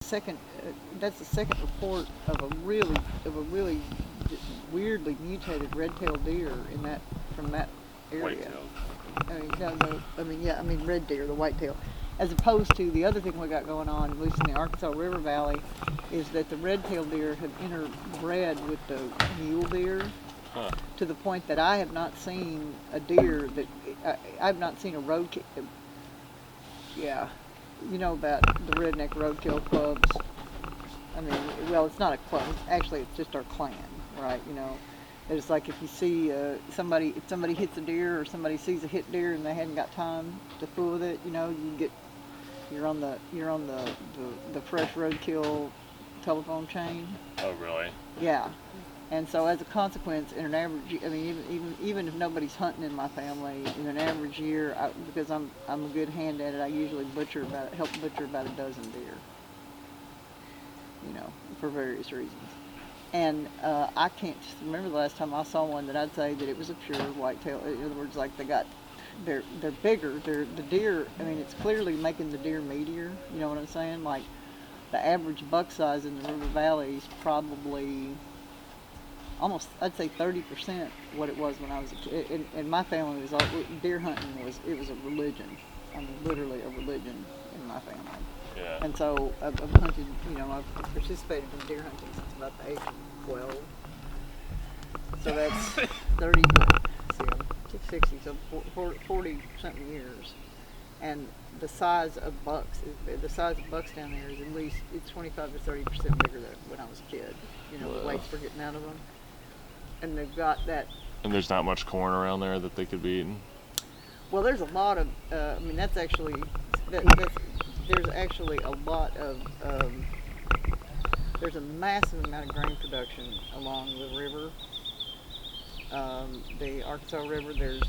second. That's the second report of a really weirdly mutated red-tailed deer in that from that area. Whitetail. I mean, no. I mean red deer, the whitetail. As opposed to the other thing we got going on, at least in the Arkansas River Valley, is that the red-tailed deer have interbred with the mule deer. Huh. To the point that I have not seen a deer that I've not seen a roadkill. Yeah, you know about the redneck roadkill clubs. I mean, well, it's not a club. Actually, it's just our clan, right? You know, it's like if you see if somebody hits a deer or somebody sees a hit deer and they hadn't got time to fool with it, you know, you're on the fresh roadkill telephone chain. Oh, really? Yeah. And so as a consequence, in an average, I mean, even if nobody's hunting in my family, in an average year, because I'm a good hand at it, I usually help butcher about a dozen deer. You know, for various reasons. And I can't remember the last time I saw one that I'd say that it was a pure whitetail. In other words, like they're bigger. The deer. I mean, it's clearly making the deer meatier. You know what I'm saying? Like the average buck size in the River Valley is probably almost, I'd say 30% what it was when I was a kid. And my family was all, deer hunting was a religion. I mean, literally a religion in my family. Yeah. And so I've hunted, you know, I've participated in deer hunting since about the age of 12. So that's 30, see, I'm 60, so 40 something years. And the size of bucks down there is at least, it's 25 to 30% bigger than when I was a kid. You know, the weights we're getting out of them. And they've got that. And there's not much corn around there that they could be eating? Well, there's a lot of, I mean, there's actually a lot of, there's a massive amount of grain production along the river. The Arkansas River, there's,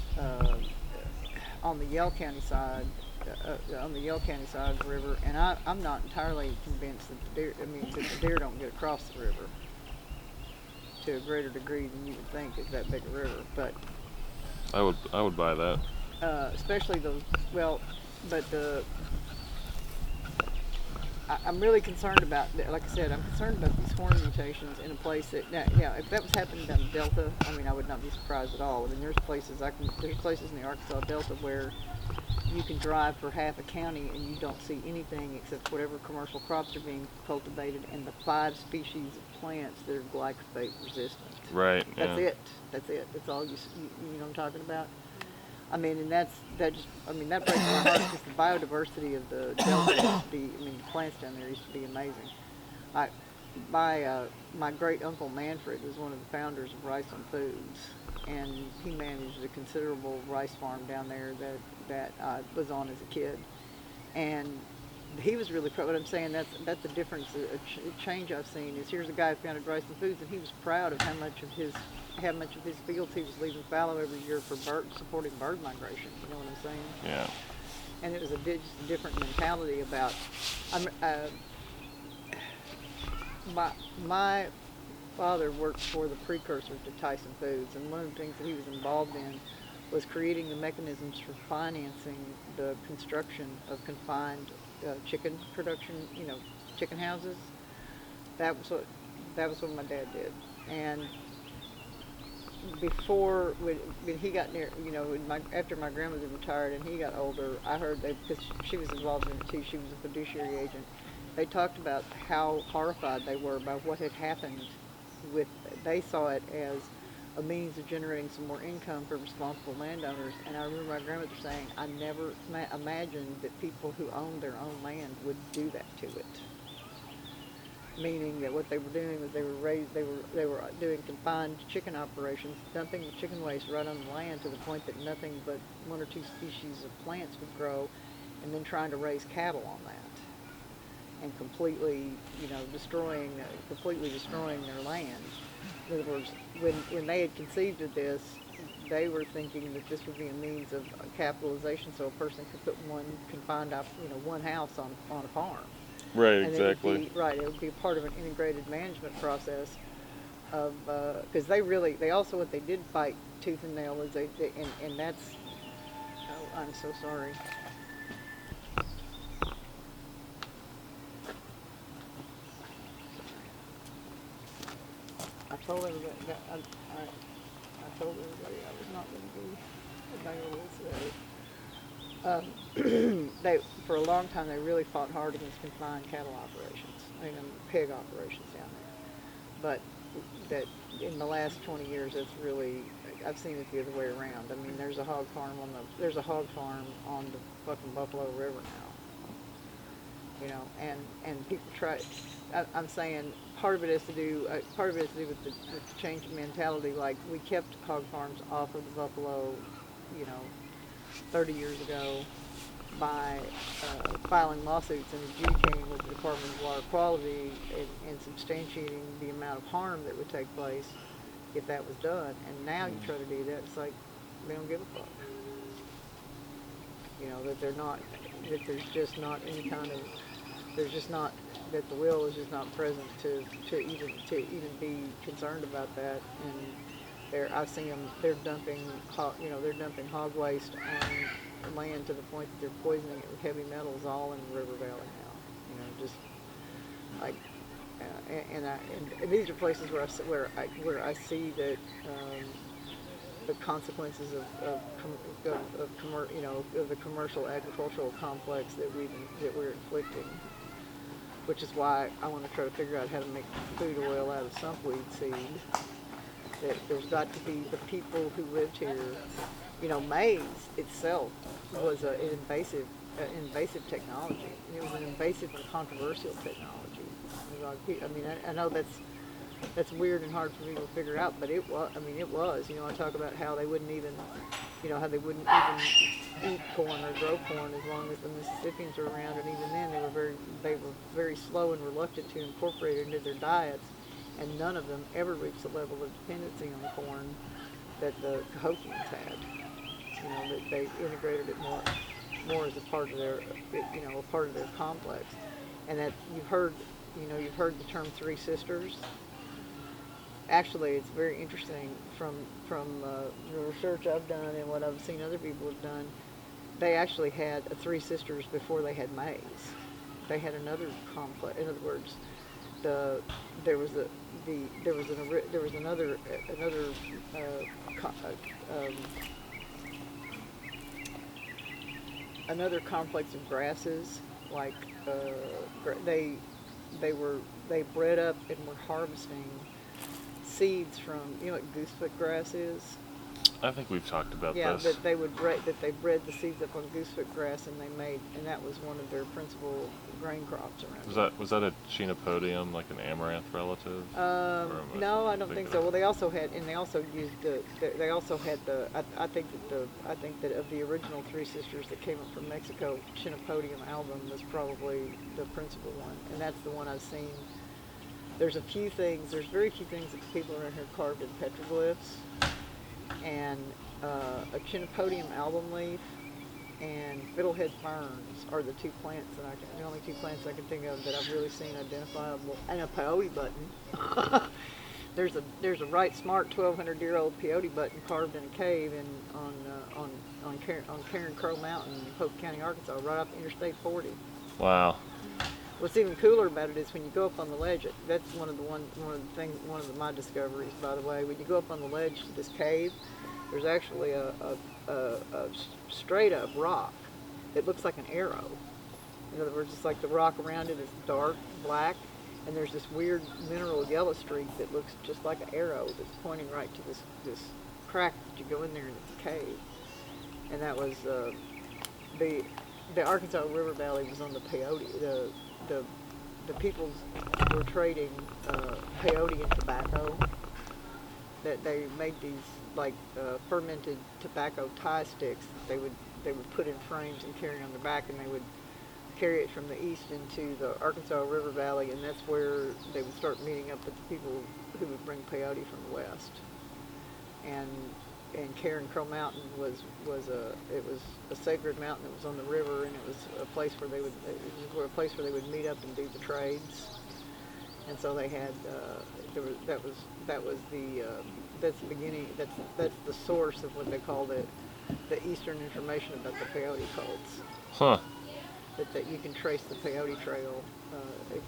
on the Yell County side of the river, and I'm not entirely convinced that the deer don't get across the river to a greater degree than you would think is that big a river, but I would buy that. especially those. Well, but I'm really concerned about. Like I said, I'm concerned about these horn mutations in a place that now if that was happening down the Delta, I mean, I would not be surprised at all. I mean, there's places in the Arkansas Delta where you can drive for half a county and you don't see anything except whatever commercial crops are being cultivated and the 5 species of plants that are glyphosate resistant. Right. That's it. That's all you know what I'm talking about. I mean, and that breaks my heart because the biodiversity of the Delta the plants down there used to be amazing. My great uncle Manfred was one of the founders of Rice on Foods, and he managed a considerable rice farm down there that I was on as a kid, and he was really proud. What I'm saying, that's the difference. A change I've seen is here's a guy who founded Rice on Foods, and he was proud of how much of his fields he was leaving fallow every year for supporting bird migration. You know what I'm saying? Yeah. And it was just a different mentality about. My father worked for the precursor to Tyson Foods, and one of the things that he was involved in was creating the mechanisms for financing the construction of confined chicken production, you know, chicken houses. That was what my dad did. And before, when he got near, you know, after my grandmother retired and he got older, I heard because she was involved in it too, she was a fiduciary agent. They talked about how horrified they were by what had happened they saw it as a means of generating some more income for responsible landowners. And I remember my grandmother saying, I never imagined that people who owned their own land would do that to it. Meaning that what they were doing was they were doing confined chicken operations, dumping the chicken waste right on the land to the point that nothing but 1 or 2 species of plants would grow, and then trying to raise cattle on that, and completely destroying their land. In other words, when they had conceived of this, they were thinking that this would be a means of capitalization, so a person could put one house on a farm. Right, and exactly. It would be a part of an integrated management process of, because they also, what they did fight tooth and nail is and that's, oh, I'm so sorry. I told everybody that I told everybody I was not going to be available today. They for a long time they really fought hard against confined cattle operations, pig operations down there. But that in the last 20 years, it's really I've seen it the other way around. I mean, there's a hog farm on the fucking Buffalo River now. You know, and people try. I'm saying part of it has to do with the change in mentality. Like we kept hog farms off of the Buffalo, 30 years ago by filing lawsuits and adjudicating with the Department of Water Quality and substantiating the amount of harm that would take place if that was done. And now you try to do that, it's like they don't give a fuck. You know, that there's just not any kind of, that the will is just not present to even be concerned about that. And I've seen them, they're dumping hog waste on land to the point that they're poisoning it with heavy metals all in the river valley now. You know, just like, and these are places where I see that the consequences of the commercial agricultural complex that we're inflicting, which is why I want to try to figure out how to make food oil out of sumpweed seed. That there's got to be the people who lived here. You know, maize itself was an invasive technology. It was an invasive and controversial technology. I mean, I know that's weird and hard for people to figure out, but it was. I mean, it was. You know, I talk about how they wouldn't even eat corn or grow corn as long as the Mississippians were around, and even then they were very slow and reluctant to incorporate it into their diets, and none of them ever reached the level of dependency on corn that the Cahokians had. You know, that they integrated it more as a part of their complex, and that you've heard the term three sisters. Actually, it's very interesting from the research I've done and what I've seen other people have done. They actually had three sisters before they had maize. They had another complex. In other words, there was another complex of grasses, like they bred up and were harvesting seeds from, you know what goosefoot grass is? I think we've talked about this. Yeah, that they bred the seeds up on goosefoot grass, and that was one of their principal grain crops around. Was that a chenopodium, like an amaranth relative? No, I don't think so. Well, they also had I think that of the original three sisters that came up from Mexico, Chenopodium album was probably the principal one, and that's the one I've seen. There's very few things that the people around here carved in petroglyphs, and a Chenopodium album leaf and fiddlehead ferns are the only two plants I can think of that I've really seen identifiable. And a peyote button. There's a right smart 1,200-year-old peyote button carved in a cave on Karen Crow Mountain in Polk County, Arkansas, right off Interstate 40. Wow. What's even cooler about it is when you go up on the ledge. That's one of my discoveries, by the way. When you go up on the ledge to this cave, there's actually a straight up rock that looks like an arrow. In other words, it's like the rock around it is dark black, and there's this weird mineral yellow streak that looks just like an arrow that's pointing right to this crack that you go in there and it's a cave. And that was the Arkansas River Valley was on the peyote. The peoples were trading peyote and tobacco. That they made these like fermented tobacco tie sticks that they would put in frames and carry on their back, and they would carry it from the east into the Arkansas River Valley, and that's where they would start meeting up with the people who would bring peyote from the west. And Karen Crow Mountain was a sacred mountain that was on the river, and it was a place where they would meet up and do the trades. And so they had that's the beginning. That's the source of what they call the Eastern information about the peyote cults. Huh. That you can trace the peyote trail.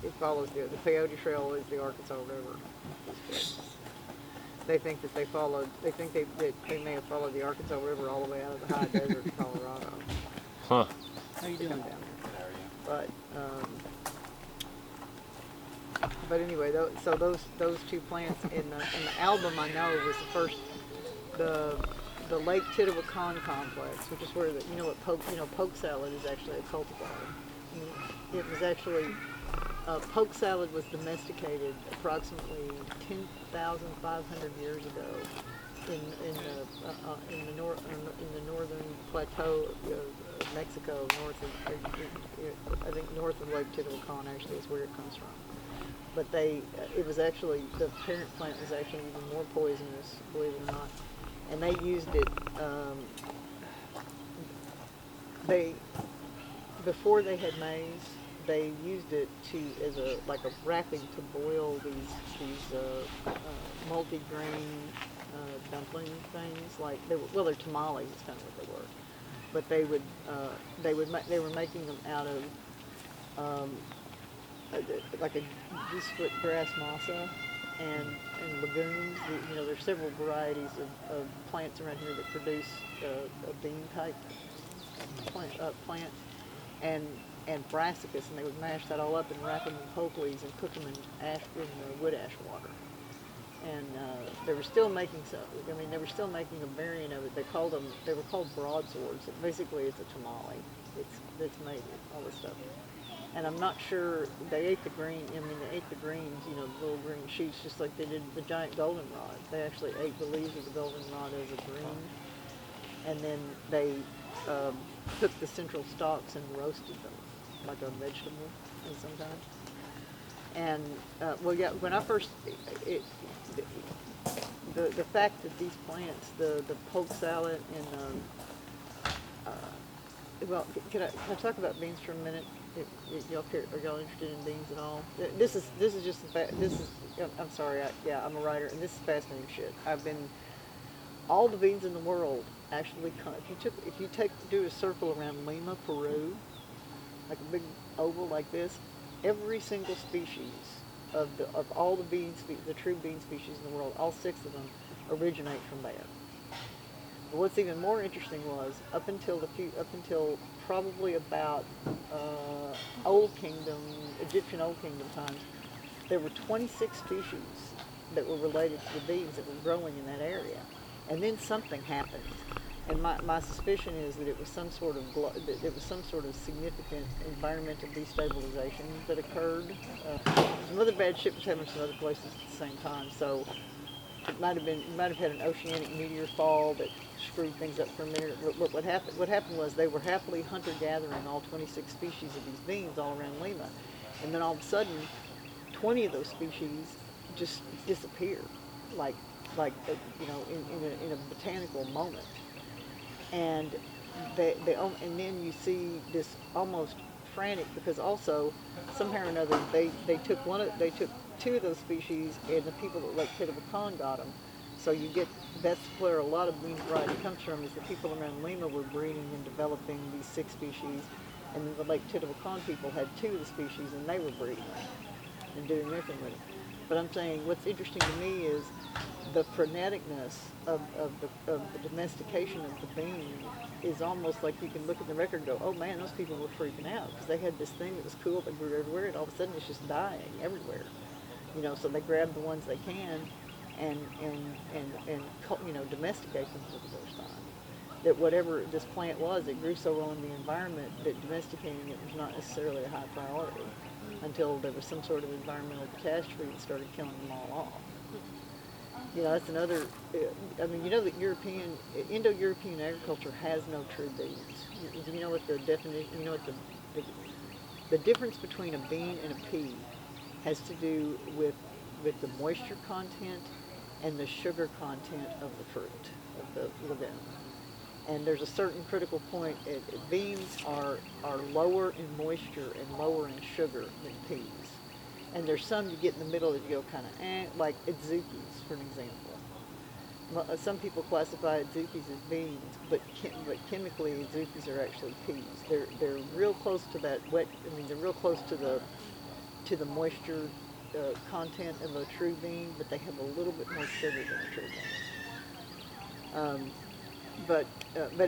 It follows the peyote trail is the Arkansas River. they think that they followed. They think that they may have followed the Arkansas River all the way out of the high desert of Colorado. Huh. How you doing down there? But anyway, so those two plants in the album I know was the first the Lake Titawacan complex, which is where poke salad is actually a cultivar. It was actually poke salad was domesticated approximately 10,500 years ago in the northern plateau of Mexico, I think north of Lake Titawacan actually is where it comes from. But it was actually, the parent plant was actually even more poisonous, believe it or not. And they used it, before they had maize, they used it as a wrapping to boil these multi-grain dumpling things. They're tamales is kind of what they were. But they were making them out of like a goosefoot grass massa and legumes. There's several varieties of plants around here that produce a bean type plant and brassicas, and they would mash that all up and wrap them in poke leaves and cook them in wood ash water. And they were still making they were still making a variant of it. They were called broadswords. Basically, it's a tamale. It's made with all this stuff. And I'm not sure they ate the green. They ate the greens, the little green shoots, just like they did the giant goldenrod. They actually ate the leaves of the goldenrod as a green, and then they took the central stalks and roasted them like a vegetable sometimes. And when I first, the fact that these plants, the poke salad and can I talk about beans for a minute? Are y'all interested in beans at all? This is just I'm sorry. I'm a writer, and this is fascinating shit. All the beans in the world actually come. If you do a circle around Lima, Peru, like a big oval like this, every single species of all the true bean species in the world, all 6 of them originate from there. But what's even more interesting was up until probably about Egyptian Old Kingdom times, there were 26 species that were related to the beans that were growing in that area. And then something happened. And my suspicion is that it was some sort of significant environmental destabilization that occurred. Some other bad shit was happening some other places at the same time. So it might have had an oceanic meteor fall that screwed things up for a minute. Look, what happened was they were happily hunter-gathering all 26 species of these beans all around Lima, and then all of a sudden, 20 of those species just disappeared, in a botanical moment. And and then you see this almost frantic, because also somehow or another they took 2 of those species, and the people at Lake Titawacan got them. So that's where a lot of bean variety comes from, is the people around Lima were breeding and developing these 6 species, and then the Lake Titawacan people had 2 of the species, and they were breeding and doing their thing with it. But I'm saying what's interesting to me is the freneticness of the domestication of the bean is almost like you can look at the record and go, oh man, those people were freaking out because they had this thing that was cool that grew everywhere, and all of a sudden it's just dying everywhere. So they grab the ones they can and domesticate them for the first time. That whatever this plant was, it grew so well in the environment that domesticating it was not necessarily a high priority until there was some sort of environmental catastrophe that started killing them all off. That's another. That Indo-European agriculture has no true beans. You know what the definition? You know what the difference between a bean and a pea has to do with the moisture content and the sugar content of the fruit, of the legume. And there's a certain critical point. Beans are lower in moisture and lower in sugar than peas. And there's some you get in the middle that you go kind of like adzukis, for an example. Some people classify adzukis as beans, but chemically adzukis are actually peas. They're real close to that wet. They're real close to the moisture content of a true bean, but they have a little bit more sugar than a true bean. But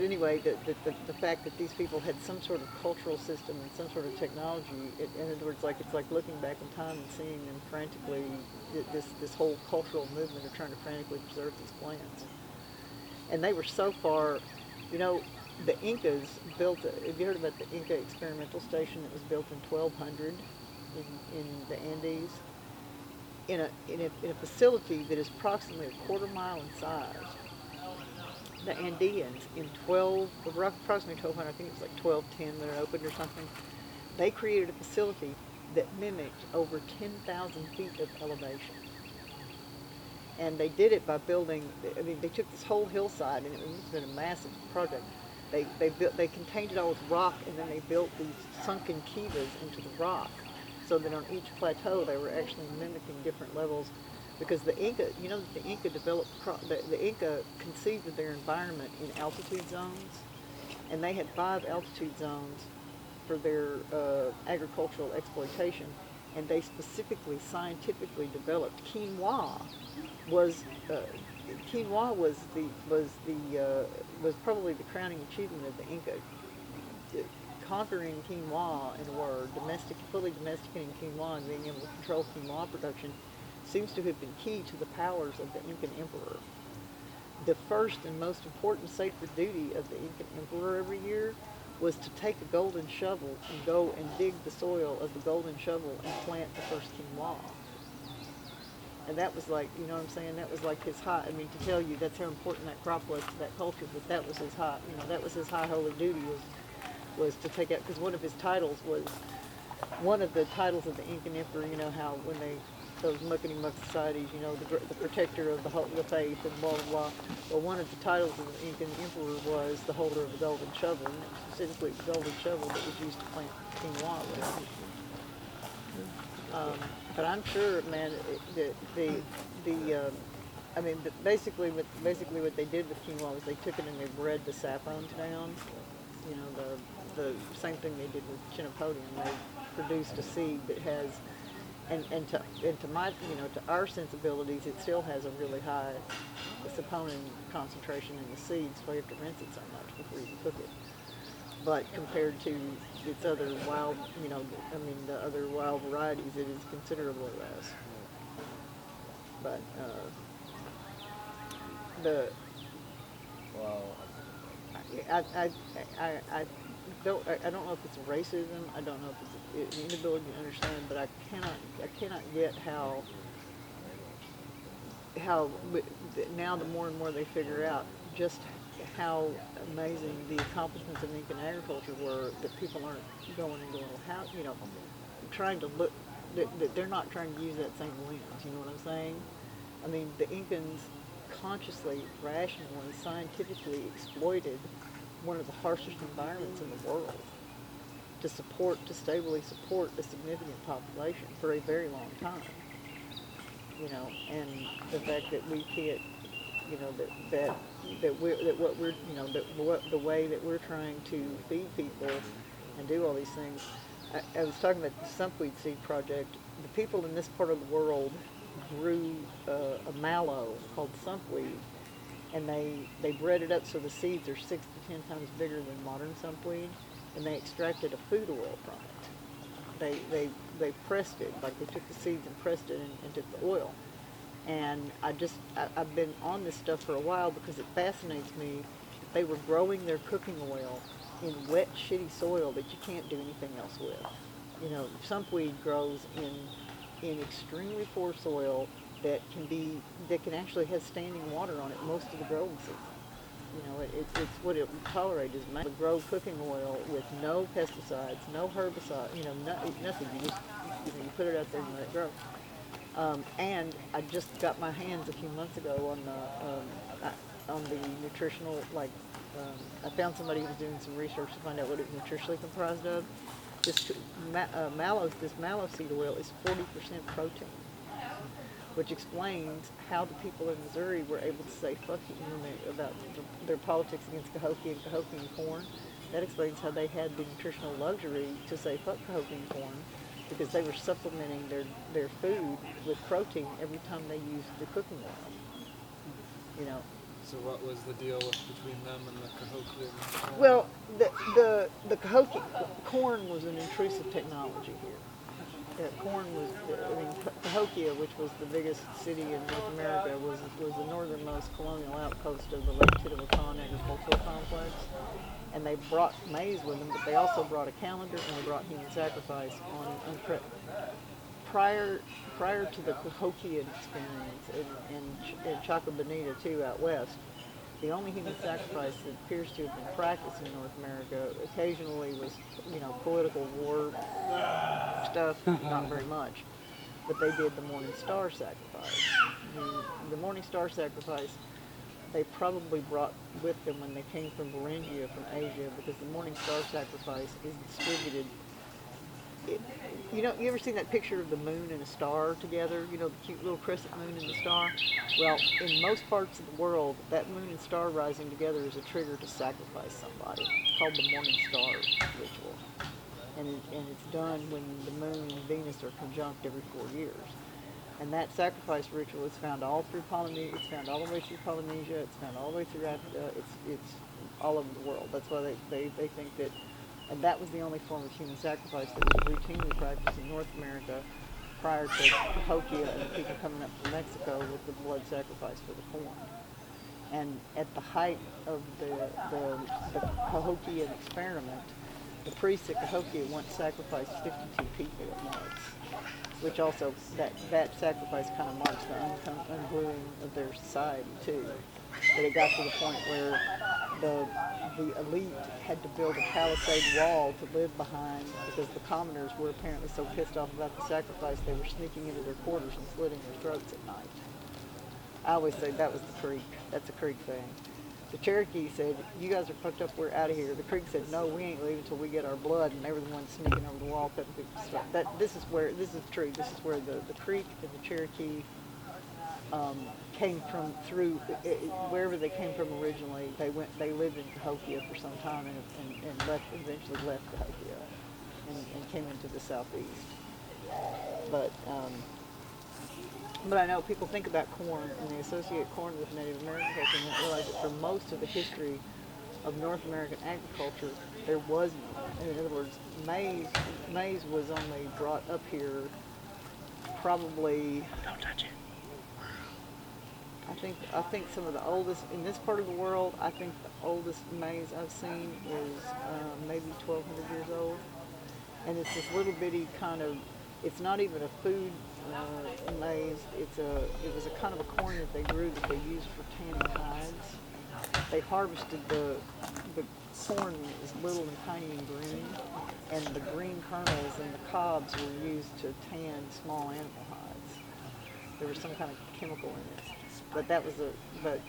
anyway, the fact that these people had some sort of cultural system and some sort of technology, in other words, like it's like looking back in time and seeing them frantically, this whole cultural movement of trying to frantically preserve these plants. And they were so far, you know, the Incas built, have you heard about the Inca experimental station that was built in 1200 in the Andes? In a facility that is approximately a quarter mile in size. The Andeans in approximately 1200, I think it was like 1210 when it opened or something, they created a facility that mimicked over 10,000 feet of elevation. And they did it by building, I mean, they took this whole hillside, and it must have been a massive project. They contained it all with rock, and then they built these sunken kivas into the rock, so that on each plateau they were actually mimicking different levels. Because the Inca, you know, the Inca developed, the Inca conceived of their environment in altitude zones, and they had 5 altitude zones for their agricultural exploitation, and they specifically, scientifically developed quinoa. Was probably the crowning achievement of the Inca. Conquering quinoa, in a word, fully domesticating quinoa and being able to control quinoa production seems to have been key to the powers of the Incan emperor. The first and most important sacred duty of the Incan emperor every year was to take a golden shovel and go and dig the soil of the golden shovel and plant the first quinoa. And that was like, you know what I'm saying, that was like his high, I mean, to tell you that's how important that crop was to that culture, but that was his high, you know, that was his high holy duty was to take out, because one of the titles of the Incan emperor, you know how when those muckety-muck societies, you know, the protector of the faith and blah, blah, blah. Well, one of the titles of the Incan emperor was the holder of the golden shovel, and it was specifically the golden shovel that was used to plant quinoa with. But I'm sure, man, basically what they did with quinoa was they took it and they bred the sapons down. You know, the same thing they did with chinopodium. They produced a seed that has, and to my, you know, to our sensibilities, it still has a really high saponin concentration in the seeds, so you have to rinse it so much before you can cook it. But compared to its other wild, you know, I mean, the other wild varieties, it is considerably less. But I don't know if it's racism. I don't know if it's an inability to understand. But I cannot get how now the more and more they figure out just how amazing the accomplishments of Incan agriculture were, that people aren't going and going, well, how, you know, trying to look, that they're not trying to use that same lens, you know what I'm saying? I mean, the Incans consciously, rationally, scientifically exploited one of the harshest environments in the world to stably support a significant population for a very long time. You know, and the fact that we can't, you know, the way that we're trying to feed people and do all these things. I was talking about the sumpweed seed project. The people in this part of the world grew a mallow called sumpweed, and they bred it up so the seeds are 6 to 10 times bigger than modern sumpweed, and they extracted a food oil from it. They pressed it, like they took the seeds and pressed it and took the oil. And I've been on this stuff for a while because it fascinates me that they were growing their cooking oil in wet, shitty soil that you can't do anything else with. You know, sumpweed grows in extremely poor soil that can actually have standing water on it most of the growing season. You know, it's what it will tolerate is to grow cooking oil with no pesticides, no herbicide, you know, nothing. You put it out there and let it grow. And I just got my hands a few months ago on the nutritional, I found somebody who was doing some research to find out what it was nutritionally comprised of. This mallow seed oil is 40% protein, which explains how the people in Missouri were able to say fuck you about their politics against Cahokia and corn. That explains how they had the nutritional luxury to say fuck Cahokia and corn, because they were supplementing their food with protein every time they used the cooking oil. You know. So what was the deal between them and the Cahokia? Well, the Cahokia corn was an intrusive technology here. Corn was, Cahokia, which was the biggest city in North America, was the northernmost colonial outpost of the Lake Titiwatton agricultural complex. And they brought maize with them, but they also brought a calendar and they brought human sacrifice prior to the Cahokia experience in Chaco Bonita too out west. The only human sacrifice that appears to have been practiced in North America occasionally was, political war stuff, not very much. But they did the Morning Star sacrifice. The Morning Star sacrifice, they probably brought with them when they came from Beringia, from Asia, because the Morning Star sacrifice is distributed. You ever seen that picture of the moon and a star together? The cute little crescent moon and the star? Well, in most parts of the world, that moon and star rising together is a trigger to sacrifice somebody. It's called the Morning Star ritual. And it's done when the moon and Venus are conjunct every 4 years. And that sacrifice ritual is found all through Polynesia. It's found all the way through Polynesia. It's found all the way through Africa. It's all over the world. That's why they think that. And that was the only form of human sacrifice that was routinely practiced in North America prior to Cahokia and the people coming up from Mexico with the blood sacrifice for the corn. And at the height of the Cahokia experiment, the priests at Cahokia once sacrificed 52 people at once, which also, that sacrifice kind of marks the ungluing of their society too. But it got to the point where the elite had to build a palisade wall to live behind because the commoners were apparently so pissed off about the sacrifice they were sneaking into their quarters and slitting their throats at night. I always say that was the Creek. That's a Creek thing. The Cherokee said, "You guys are fucked up. We're out of here." The Creek said, "No, we ain't leaving until we get our blood." And they were the ones sneaking over the wall, cutting people's throats. This is true. This is where the Creek and the Cherokee came from wherever they came from originally. They lived in Cahokia for some time and eventually left Cahokia and came into the southeast. But I know people think about corn and they associate corn with Native American culture and don't realize that for most of the history of North American agriculture, there was none. In other words, maize was only brought up here probably. Don't touch it. I think some of the oldest in this part of the world. I think the oldest maize I've seen is maybe 1,200 years old, and it's this little bitty kind of. It's not even a food maize. It was a kind of a corn that they grew that they used for tanning hides. They harvested the corn when it was little and tiny and green, and the green kernels and the cobs were used to tan small animal hides. There was some kind of chemical in it. But that was but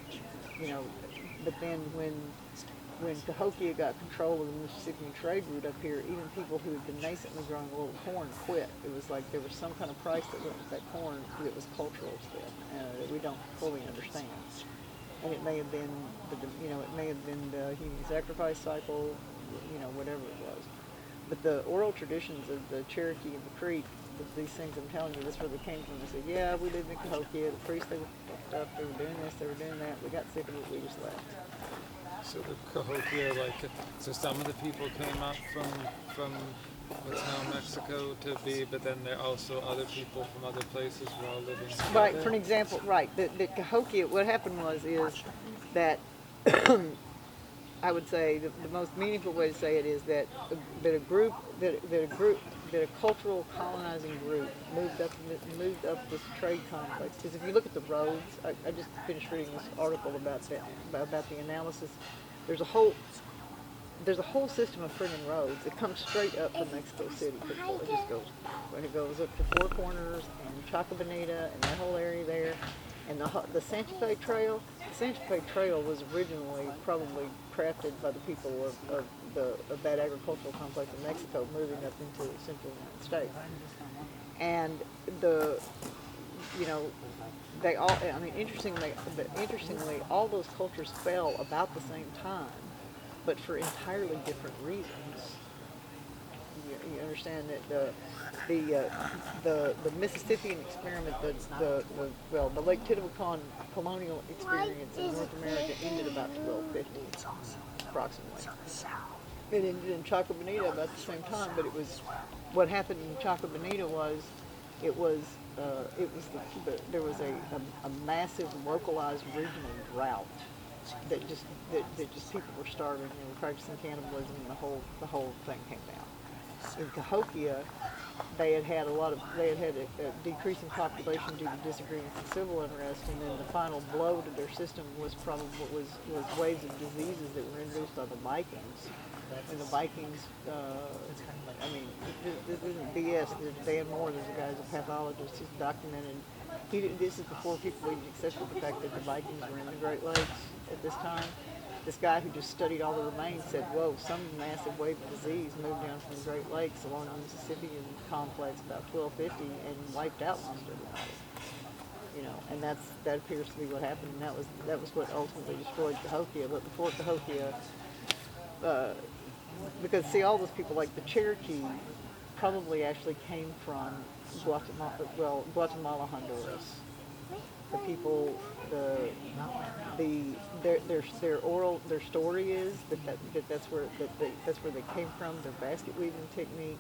then when Cahokia got control of the Mississippian trade route up here, even people who had been nascently growing a little corn quit. It was like there was some kind of price that went with that corn that was cultural still, that we don't fully understand. And it may have been the human sacrifice cycle, whatever it was. But the oral traditions of the Cherokee and the Creek, these things I'm telling you, that's where they came from. They said, yeah, we lived in Cahokia, the priests, they were fucked up, they were doing this, they were doing that, we got sick of it, we just left. So the Cahokia, so some of the people came up from what's now Mexico to be, but then there are also other people from other places who are all living together. Right, for an example, right, the Cahokia, what happened is that I would say the most meaningful way to say it is that a cultural colonizing group moved up this trade complex. Because if you look at the roads, I just finished reading this article about the analysis. There's a whole system of friggin' roads. It comes straight up from Mexico City. It just goes up to Four Corners and Chaco Bonita and that whole area there. And the Santa Fe Trail. The Santa Fe Trail was originally probably crafted by the people of that agricultural complex in Mexico, moving up into the central United States. And interestingly, all those cultures fell about the same time, but for entirely different reasons. You understand that the Mississippian experiment, the Lake Titiwaucon colonial experience in North America ended about 1250, approximately. It ended in Chaco Bonita about the same time, but it was what happened in Chaco Bonita was there was a massive localized regional drought that just people were starving. They were practicing cannibalism, and the whole thing came down. In Cahokia, they had had a decreasing population due to disagreements and civil unrest, and then the final blow to their system was waves of diseases that were introduced by the Vikings. And the Vikings, I mean, this isn't BS. There's Dan Moore, there's a guy who's a pathologist, he's documented. This is before people even accepted the fact that the Vikings were in the Great Lakes at this time. This guy who just studied all the remains said, whoa, some massive wave of disease moved down from the Great Lakes along the Mississippian complex about 1250 and wiped out most everybody. You know, and that appears to be what happened, and that was what ultimately destroyed Cahokia. But before Cahokia, because see, all those people like the Cherokee probably actually came from Guatemala, Honduras. The people, their story is that's where they came from. Their basket weaving technique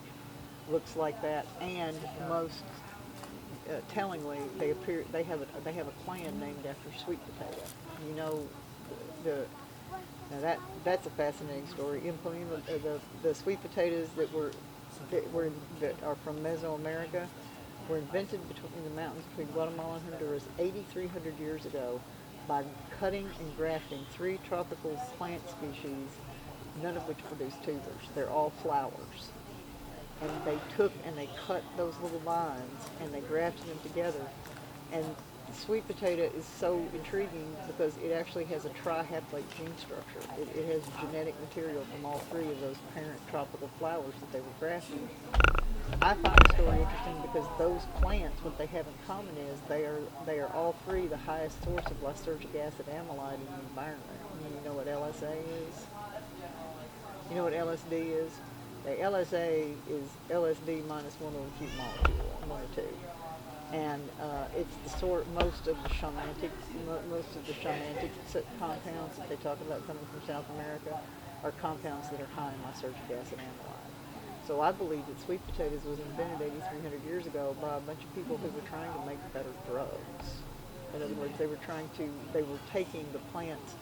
looks like that, and most tellingly, they have a clan named after sweet potato. You know, now that's a fascinating story. In Poema, the sweet potatoes that are from Mesoamerica were invented between the mountains between Guatemala and Honduras 8,300 years ago by cutting and grafting 3 tropical plant species, none of which produce tubers. They're all flowers. And they took and they cut those little lines and they grafted them together. And sweet potato is so intriguing because it actually has a trihaplate gene structure. It has genetic material from all 3 of those parent tropical flowers that they were grafting. I find the story interesting because those plants, what they have in common is they are all 3 the highest source of lysergic acid amylide in the environment. You know what LSA is? You know what LSD is? The LSA is LSD minus one little molecule, 1 or 2. And it's the sort most of the shamanic compounds that they talk about coming from South America are compounds that are high in lysergic acid amylide. So I believe that sweet potatoes was invented 8,300 years ago by a bunch of people who were trying to make better drugs. In other words, they were taking the plants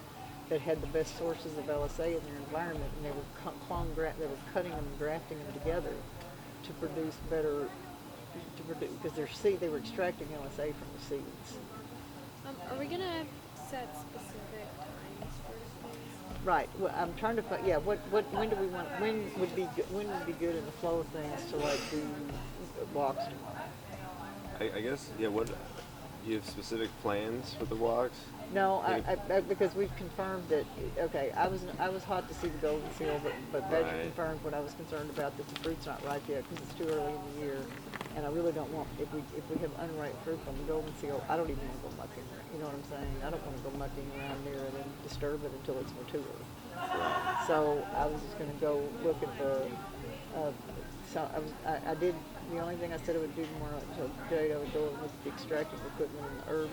that had the best sources of LSA in their environment, and they were cutting them and grafting them together to produce better. Because they were extracting LSA from the seeds. Are we gonna set specific times for things? Right. Well, I'm trying to find. Yeah. When would be good in the flow of things to like do walks tomorrow? I guess. Yeah. What? You have specific plans for the walks? No, I because we've confirmed that. Okay, I was hot to see the golden seal, but Badger Right. confirmed what I was concerned about, that the fruit's not ripe yet because it's too early in the year, and I really don't want if we have unripe fruit on the golden seal, I don't even want to go mucking. You know what I'm saying? I don't want to go mucking around near it and disturb it until it's mature. So I was just going to go look at the. I did. The only thing I said I would do tomorrow, so today I would go with the extracting equipment and the herb,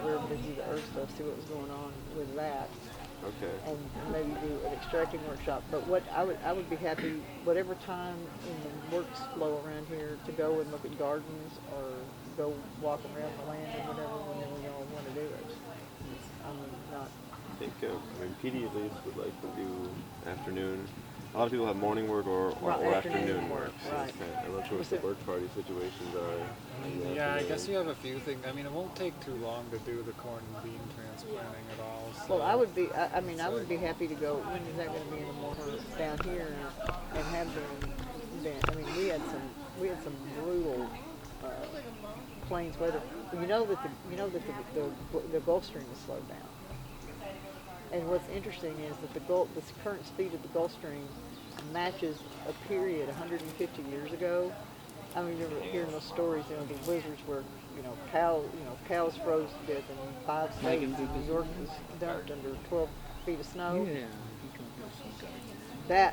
where to do the herb stuff, see what was going on with that, Okay. and maybe do an extracting workshop. But what I would be happy, whatever time in the works flow around here, to go and look at gardens or go walk around the land or whenever we all want to do it. I'm not. I think, PD at least would like to do afternoon. A lot of people have morning work or afternoon work. So right. I'm not sure what the work party situations are. in the Yeah, I afternoon. guess you have a few things. I mean, it won't take too long to do the corn and bean transplanting at all. So. Well, I would be. I would be happy to go. When is that going to be in the morning down here and have them? I mean, we had some brutal plains weather. You know that the Gulf Stream is slowed down. And what's interesting is that the current speed of the Gulf Stream matches a period 150 years ago. I mean, you're hearing those stories, the blizzards where, cows froze to death in 5 states. New York was dumped under 12 feet of snow. The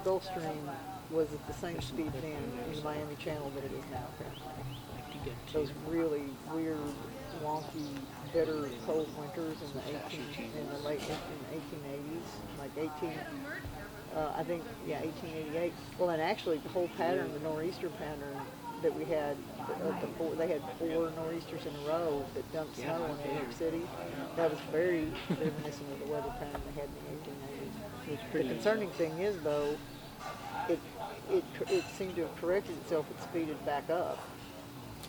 Gulf Stream was at the same speed then in the Miami Channel that it is now, apparently. Those really weird, wonky, bitter, cold winters in the late 1880s, like 1888. Well, and actually the whole pattern, the nor'easter pattern that we had, they had 4 nor'easters in a row that dumped snow in New York City. That was very reminiscent of the weather pattern they had in the 1880s. The concerning thing is, though, it seemed to have corrected itself and speeded back up.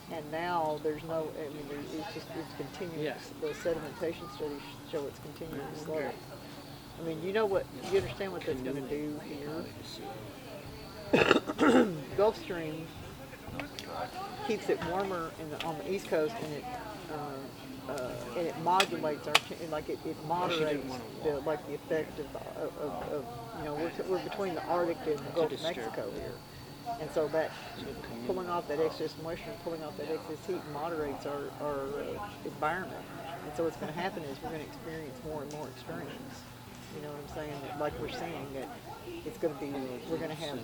And now there's no, I mean, it's continuing. Yes. The sedimentation studies show it's continuing to slow. I mean, you understand what that's going to do here? Gulf Stream keeps it warmer on the East Coast, and it modulates it moderates the effect of we're between the Arctic and the Gulf of Mexico here. And so that pulling off that excess moisture and pulling off that excess heat moderates our environment. And so what's going to happen is we're going to experience more and more extremes. You know what I'm saying? Like we're saying that it's going to be, we're going to have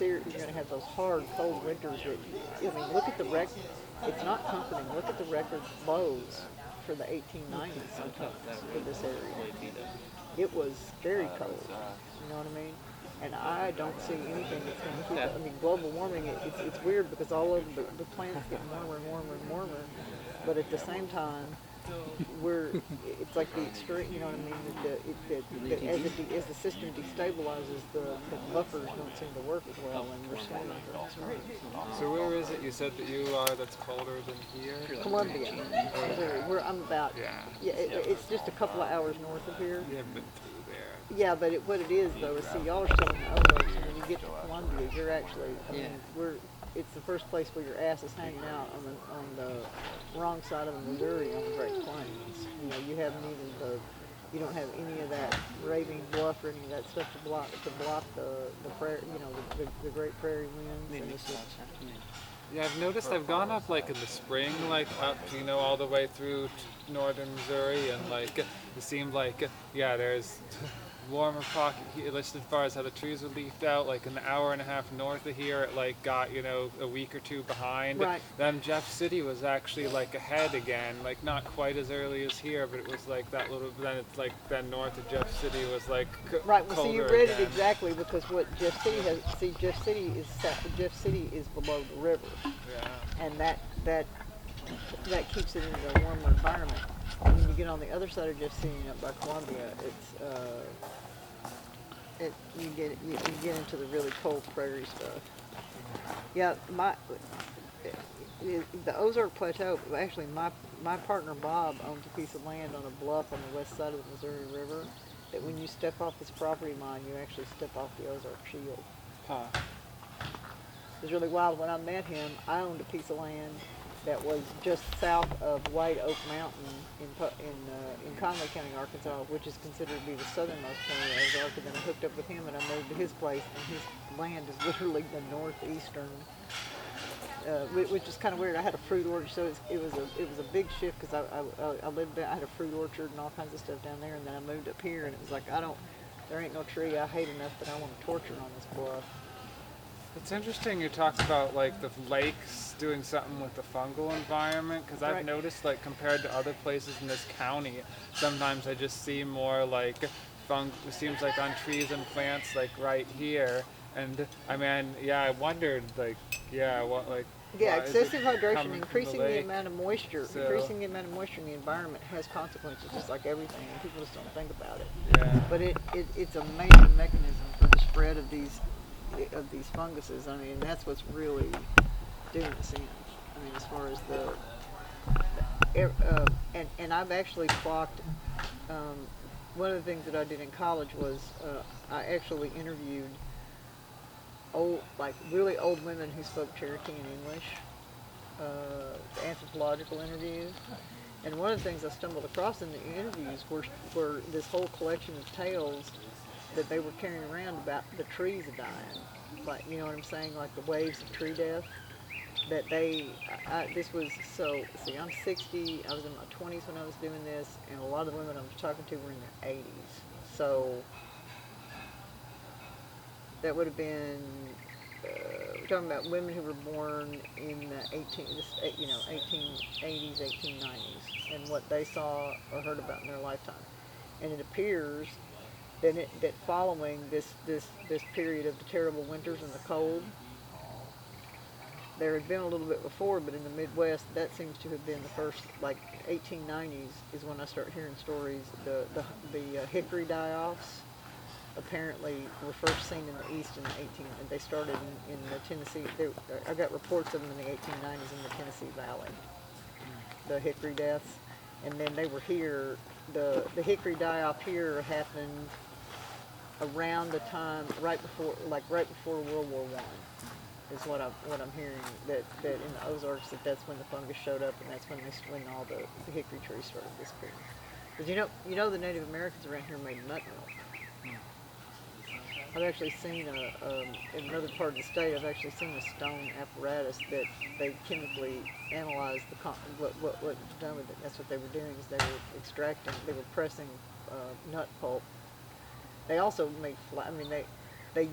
you're going to have those hard, cold winters that, I mean, look at the record. It's not comforting. Look at the record lows for the 1890s sometimes for this area. It was very cold. You know what I mean? And I don't see anything that's going to keep it. I mean, global warming, it's weird because all over the planet's getting warmer and warmer and warmer. But at the same time, it's like the extreme, you know what I mean? As the system destabilizes, the buffers don't seem to work as well, and we're swimming. So where is it you said that you are that's colder than here? Columbia, Missouri. I'm about, it's just a couple of hours north of here. You haven't been through there. Yeah, but what it is, though, is, see, y'all are still in the Ozarks, and when you get to Columbia, you're actually, I mean, it's the first place where your ass is hanging out on the wrong side of the Missouri on the Great Plains. You know, you don't have any of that raving bluff or any of that stuff to block the prairie, the great prairie winds. And it's just, Yeah, I've noticed I've gone up like in the spring, like up, all the way through northern Missouri, and like it seemed like, there's warmer pocket here, as far as how the trees were leafed out, like an hour and a half north of here, it like got, a week or two behind. Right. Then Jeff City was actually like ahead again, like not quite as early as here, but it was like that little, then it's like, then north of Jeff City was like right, well, see, you read again. it exactly, because what Jeff City has, see, Jeff City is below the river. Yeah. And that keeps it in a warmer environment. And when you get on the other side of Jeff City, up by Columbia, you get into the really cold prairie stuff. Yeah, the Ozark Plateau. Actually, my partner Bob owns a piece of land on a bluff on the west side of the Missouri River. That when you step off this property line, you actually step off the Ozark Shield. Huh. It was really wild. When I met him, I owned a piece of land that was just south of White Oak Mountain in Conway County, Arkansas, which is considered to be the southernmost point of Ozark. And then I hooked up with him, and I moved to his place, and his land is literally the northeastern, which is kind of weird. I had a fruit orchard, so it was a big shift because I lived there. I had a fruit orchard and all kinds of stuff down there, and then I moved up here, and it was like there ain't no tree I hate enough that I want to torture on this bluff. It's interesting you talked about like the lakes doing something with the fungal environment, because I've noticed like compared to other places in this county, sometimes I just see more like it seems like on trees and plants like right here, and I mean, I wondered like, what like. Yeah, why is excessive it hydration, coming from increasing the the lake? amount of moisture, So- increasing the amount of moisture in the environment has consequences, just like everything, and people just don't think about it. Yeah. But it's a major mechanism for the spread of these funguses. I mean, that's what's really doing us in. I mean, as far as and I've actually clocked. One of the things that I did in college was I actually interviewed really old women who spoke Cherokee and English, anthropological interviews. And one of the things I stumbled across in the interviews were this whole collection of tales that they were carrying around about the trees dying. Like, you know what I'm saying? Like the waves of tree death. That I'm 60, I was in my 20s when I was doing this, and a lot of the women I was talking to were in their 80s. So that would have been, we're talking about women who were born in the 1880s, 1890s, and what they saw or heard about in their lifetime. And it appears that following this period of the terrible winters and the cold, there had been a little bit before, but in the Midwest, that seems to have been the first, like 1890s is when I start hearing stories. The hickory die-offs apparently were first seen in the East in the they started in the Tennessee, I got reports of them in the 1890s in the Tennessee Valley, the hickory deaths, and then they were here, the hickory die-off here happened around the time, right before World War I, is what I'm hearing, that in the Ozarks, that's when the fungus showed up, and that's when all the hickory trees started disappearing. Because you know the Native Americans around here made nut milk. I've actually seen in another part of the state, I've actually seen a stone apparatus that they chemically analyzed what was done with it. That's what they were doing, is they were extracting, they were pressing nut pulp. They also made I mean, they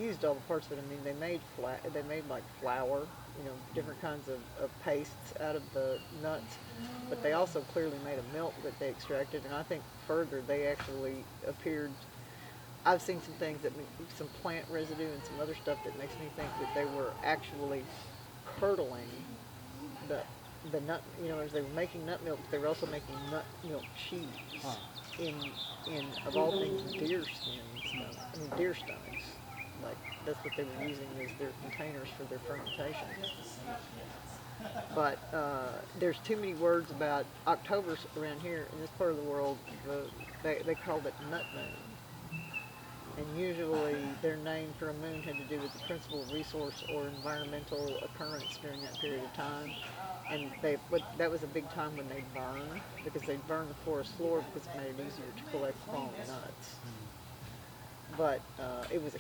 used all the parts of it. I mean, they made like flour, different kinds of pastes out of the nuts, but they also clearly made a milk that they extracted. And I think further, they actually appeared. I've seen some things some plant residue and some other stuff that makes me think that they were actually curdling the nut. As they were making nut milk, they were also making nut milk cheese. Huh. In of all things, deer skins. I mean, deer stones. Like, that's what they were using as their containers for their fermentation. But there's too many words about October around here in this part of the world. They called it nut moon, and usually their name for a moon had to do with the principal resource or environmental occurrence during that period of time. And that was a big time when they burned, because they burned the forest floor because it made it easier to collect fallen nuts. But it was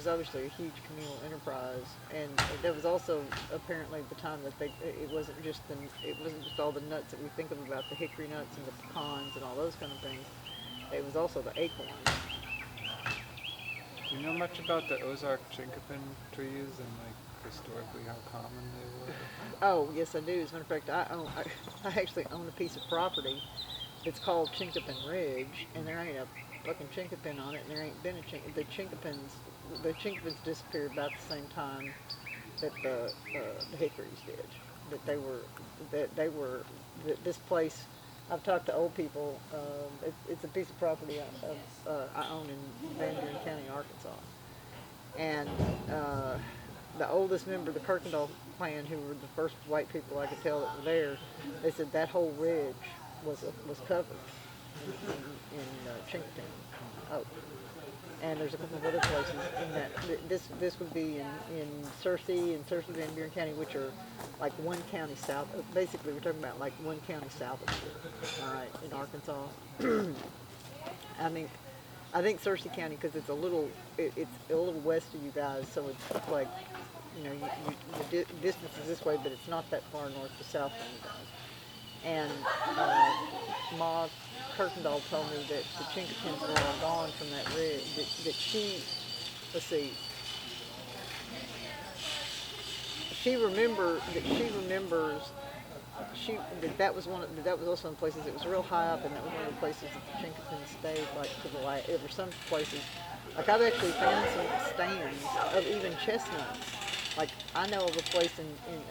obviously a huge communal enterprise, and that was also apparently the time that it wasn't just all the nuts that we think of about the hickory nuts and the pecans and all those kind of things. It was also the acorns. Do you know much about the Ozark chinkapin trees and historically how common they were? Oh, yes, I do. As a matter of fact, I actually own a piece of property that's called Chinkapin Ridge, and there ain't a fucking chinkapin on it, and there ain't been a chinkapin. The chinkapins disappeared about the same time that the hickories did. This place. I've talked to old people. It's a piece of property I own in Van Buren County, Arkansas, and the oldest member of the Kirkendall clan, who were the first white people I could tell that were there, they said that whole ridge was covered in chinkapin oak. And there's a couple of other places in that. This would be in Searcy and Searcy, Van Buren County, which are like one county south. Basically, we're talking about like one county south of here, all right, in Arkansas. I think Searcy County, because it's a little west of you guys, so it's like, the distance is this way, but it's not that far north to south from you guys. And Ma Kirkendall told me that the chinkapins were all gone from that ridge. That she remembers that was also one of the places that was real high up, and that was one of the places that the chinkapins stayed, like, to the light. There were some places, like, I've actually found some stands of even chestnuts. Like, I know of a place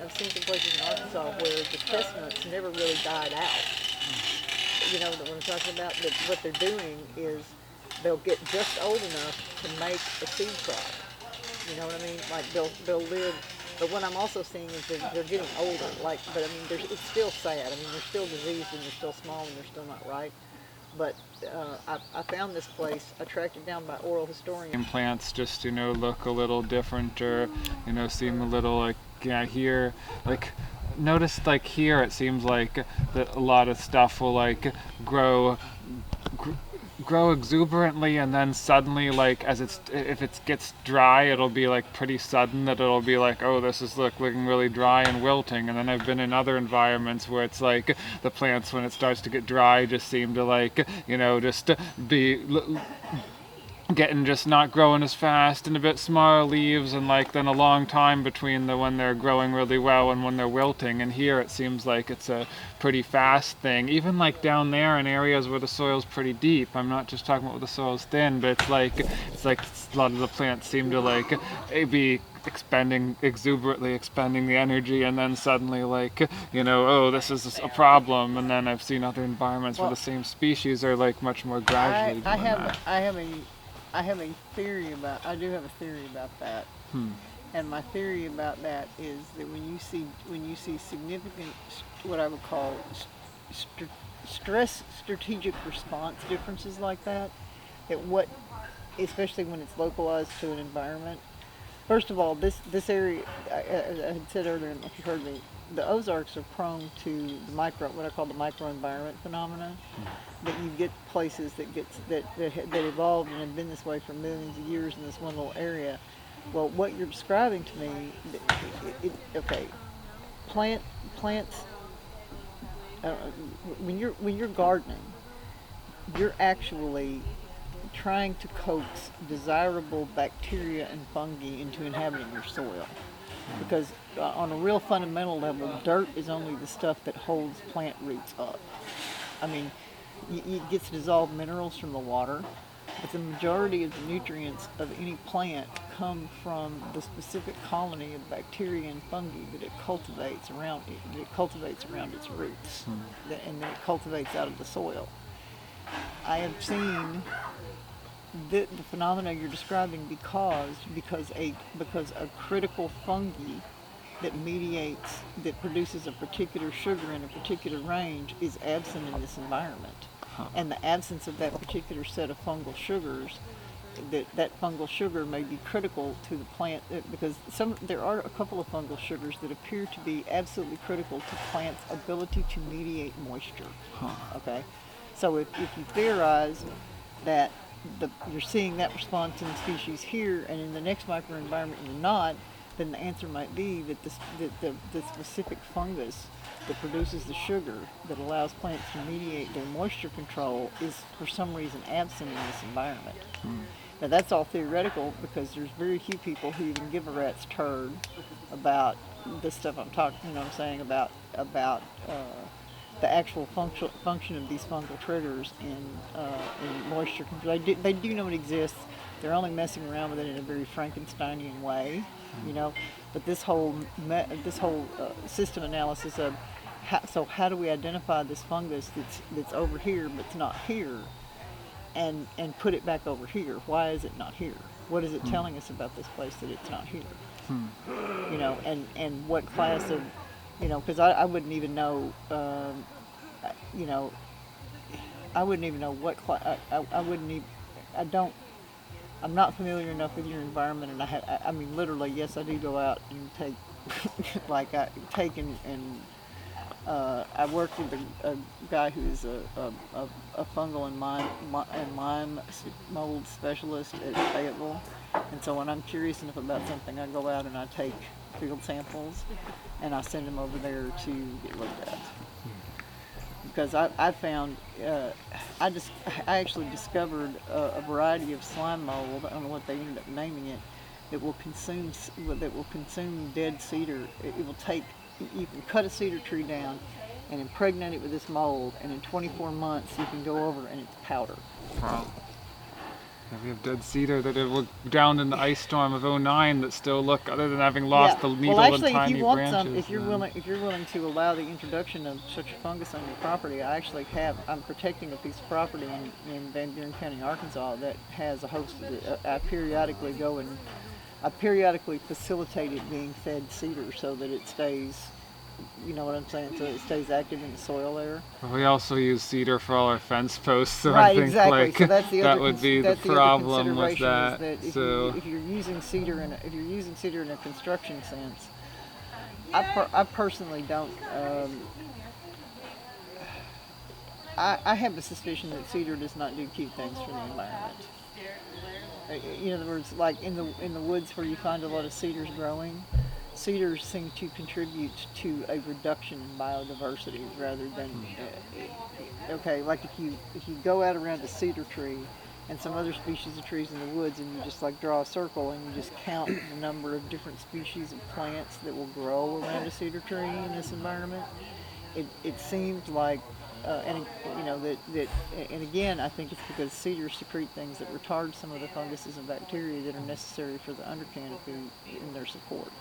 I've seen some places in Arkansas where the chestnuts never really died out. You know what I'm talking about? That what they're doing is they'll get just old enough to make a seed crop. You know what I mean? Like, they'll live. But what I'm also seeing is they're getting older. Like, but I mean, it's still sad. I mean, they're still diseased and they're still small and they're still not ripe. But I found this place. I tracked it down by oral historian. Plants just, look a little different, or, seem a little like, here, like, notice, like, here it seems like that a lot of stuff will, like, grow exuberantly, and then suddenly, like, if it gets dry, it'll be like pretty sudden that it'll be like, oh, this is looking really dry and wilting. And then I've been in other environments where it's like the plants, when it starts to get dry, just seem to, like, just be getting just not growing as fast and a bit smaller leaves, and like then a long time between the when they're growing really well and when they're wilting. And here it seems like it's a pretty fast thing, even like down there in areas where the soil's pretty deep. I'm not just talking about where the soil's thin, but it's like a lot of the plants seem to like be exuberantly expending the energy, and then suddenly like, you know, oh, this is a problem. And then I've seen other environments where the same species are like much more gradually doing that. I have a theory about. I do have a theory about that. And my theory about that is that when you see significant, what I would call stress strategic response differences like that, especially when it's localized to an environment. First of all, this area, I had said earlier, if you heard me, the Ozarks are prone to what I call the microenvironment phenomena. That you get places that evolved and have been this way for millions of years in this one little area. Well, what you're describing to me, plants. When you're gardening, you're actually trying to coax desirable bacteria and fungi into inhabiting your soil. Because on a real fundamental level, dirt is only the stuff that holds plant roots up. I mean, it gets dissolved minerals from the water, but the majority of the nutrients of any plant come from the specific colony of bacteria and fungi that it cultivates around its roots, and then it cultivates out of the soil. I have seen the phenomena you're describing because a critical fungi that produces a particular sugar in a particular range is absent in this environment. And the absence of that particular set of fungal sugars, that fungal sugar may be critical to the plant, because there are a couple of fungal sugars that appear to be absolutely critical to plants' ability to mediate moisture. Okay, so if you theorize that you're seeing that response in the species here, and in the next microenvironment you're not, then the answer might be that the specific fungus that produces the sugar that allows plants to mediate their moisture control is for some reason absent in this environment. Now that's all theoretical, because there's very few people who even give a rat's turd about this stuff I'm saying about the actual function of these fungal triggers in moisture control. They do know it exists. They're only messing around with it in a very Frankensteinian way, you know. But this whole system analysis of how do we identify this fungus that's over here but's not here, and put it back over here? Why is it not here? What is it telling us about this place that it's not here? You know, and what class of, you know, because I wouldn't even know, you know, I wouldn't even know what class. I'm not familiar enough with your environment, and I mean, literally, yes, I do go out and take, I work with a guy who's a fungal and lime mold specialist at Fayetteville, and so when I'm curious enough about something, I go out and I take field samples, and I send them over there to get looked at. Because I found, I actually discovered a variety of slime mold. I don't know what they ended up naming it. That will consume dead cedar. You can cut a cedar tree down and impregnate it with this mold, and in 24 months you can go over and it's powder. Wow. Yeah, we have dead cedar that were drowned in the ice storm of '09 that still look, other than having lost the needle and tiny branches. If you're willing to allow the introduction of such a fungus on your property, I'm protecting a piece of property in Van Buren County, Arkansas, that has a host of I periodically facilitate it being fed cedar so that it stays, you know what I'm saying, so it stays active in the soil there. We also use cedar for all our fence posts, so right, I think exactly. So that's that would be the problem with that. If you're using cedar in a construction sense, I personally don't. I have the suspicion that cedar does not do cute things for the environment. In other words, like in the woods where you find a lot of cedars growing, cedars seem to contribute to a reduction in biodiversity rather than like if you go out around a cedar tree and some other species of trees in the woods, and you just like draw a circle and you just count the number of different species of plants that will grow around a cedar tree in this environment. It seems like, and you know and again, I think it's because cedars secrete things that retard some of the funguses and bacteria that are necessary for the undercanopy in their support.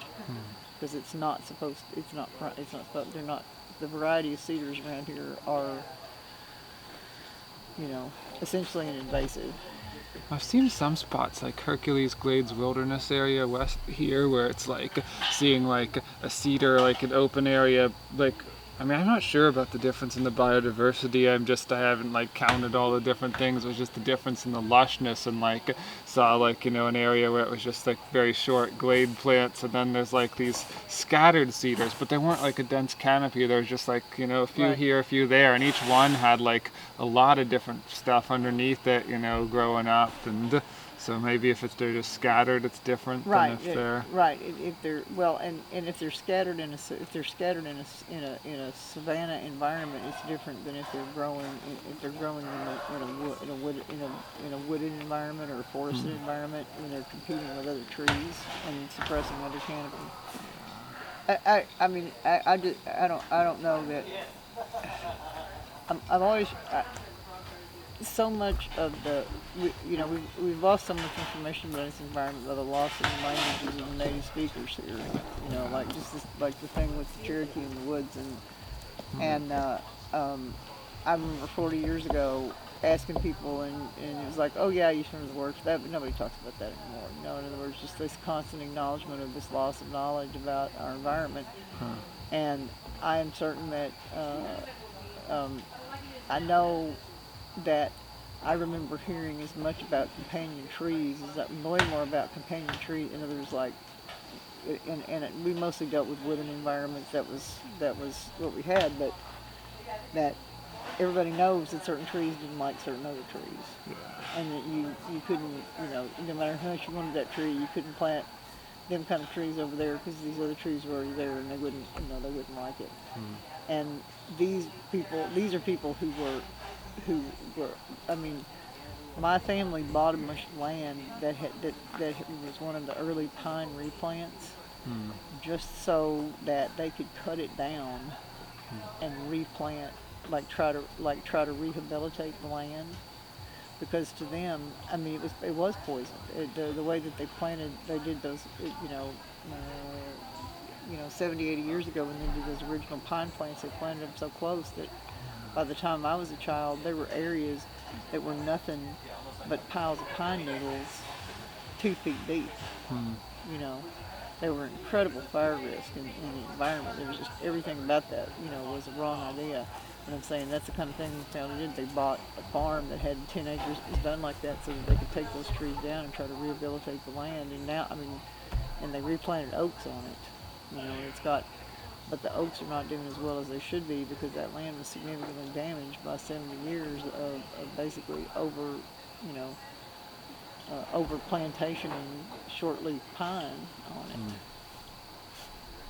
Because it's not supposed, they're not, the variety of cedars around here are, you know, essentially an invasive. I've seen some spots like Hercules Glades Wilderness area west here where it's like seeing like a cedar, like an open area, like, I mean, I'm not sure about the difference in the biodiversity. I haven't like counted all the different things. It was just the difference in the lushness, and like saw like, you know, an area where it was just like very short glade plants, and then there's like these scattered cedars, but they weren't like a dense canopy. There was just like, you know, a few Right. here, a few there, and each one had like a lot of different stuff underneath it, you know, growing up. And so maybe if they're just scattered, it's different Right. than if they're If they're well, and if they're scattered in a savanna environment, it's different than if they're growing in a wooded environment or a forested environment when they're competing with other trees and suppressing other canopy. I don't know that. I've always. So much of we've lost so much information about this environment by the loss of the languages of the native speakers here. You know, like just this, like the thing with the Cherokee in the woods, and I remember 40 years ago asking people, and it was like, oh yeah, I used to remember the words that, but nobody talks about that anymore. You know, in other words, just this constant acknowledgement of this loss of knowledge about our environment, and I am certain that I know that I remember hearing as much about companion trees as that, way more about companion tree. In other words, like, we mostly dealt with wooded environments. That was what we had, but that everybody knows that certain trees didn't like certain other trees, and that you couldn't, you know, no matter how much you wanted that tree, you couldn't plant them kind of trees over there because these other trees were already there and they wouldn't like it. And these are people who were, I mean, my family bought a bunch of land that was one of the early pine replants, just so that they could cut it down and replant, try to rehabilitate the land, because to them, I mean, it was poisoned. The way that they did those, 70, 80 years ago when they did those original pine plants, they planted them so close that by the time I was a child, there were areas that were nothing but piles of pine needles 2 feet deep. You know, there were incredible fire risk in the environment. There was just everything about that, you know, was a wrong idea. And I'm saying that's the kind of thing the family did. They bought a farm that had 10 acres done like that so that they could take those trees down and try to rehabilitate the land. And now, I mean, and they replanted oaks on it. You know, but the oaks are not doing as well as they should be because that land was significantly damaged by 70 years of basically over plantation and short-leaf pine on it.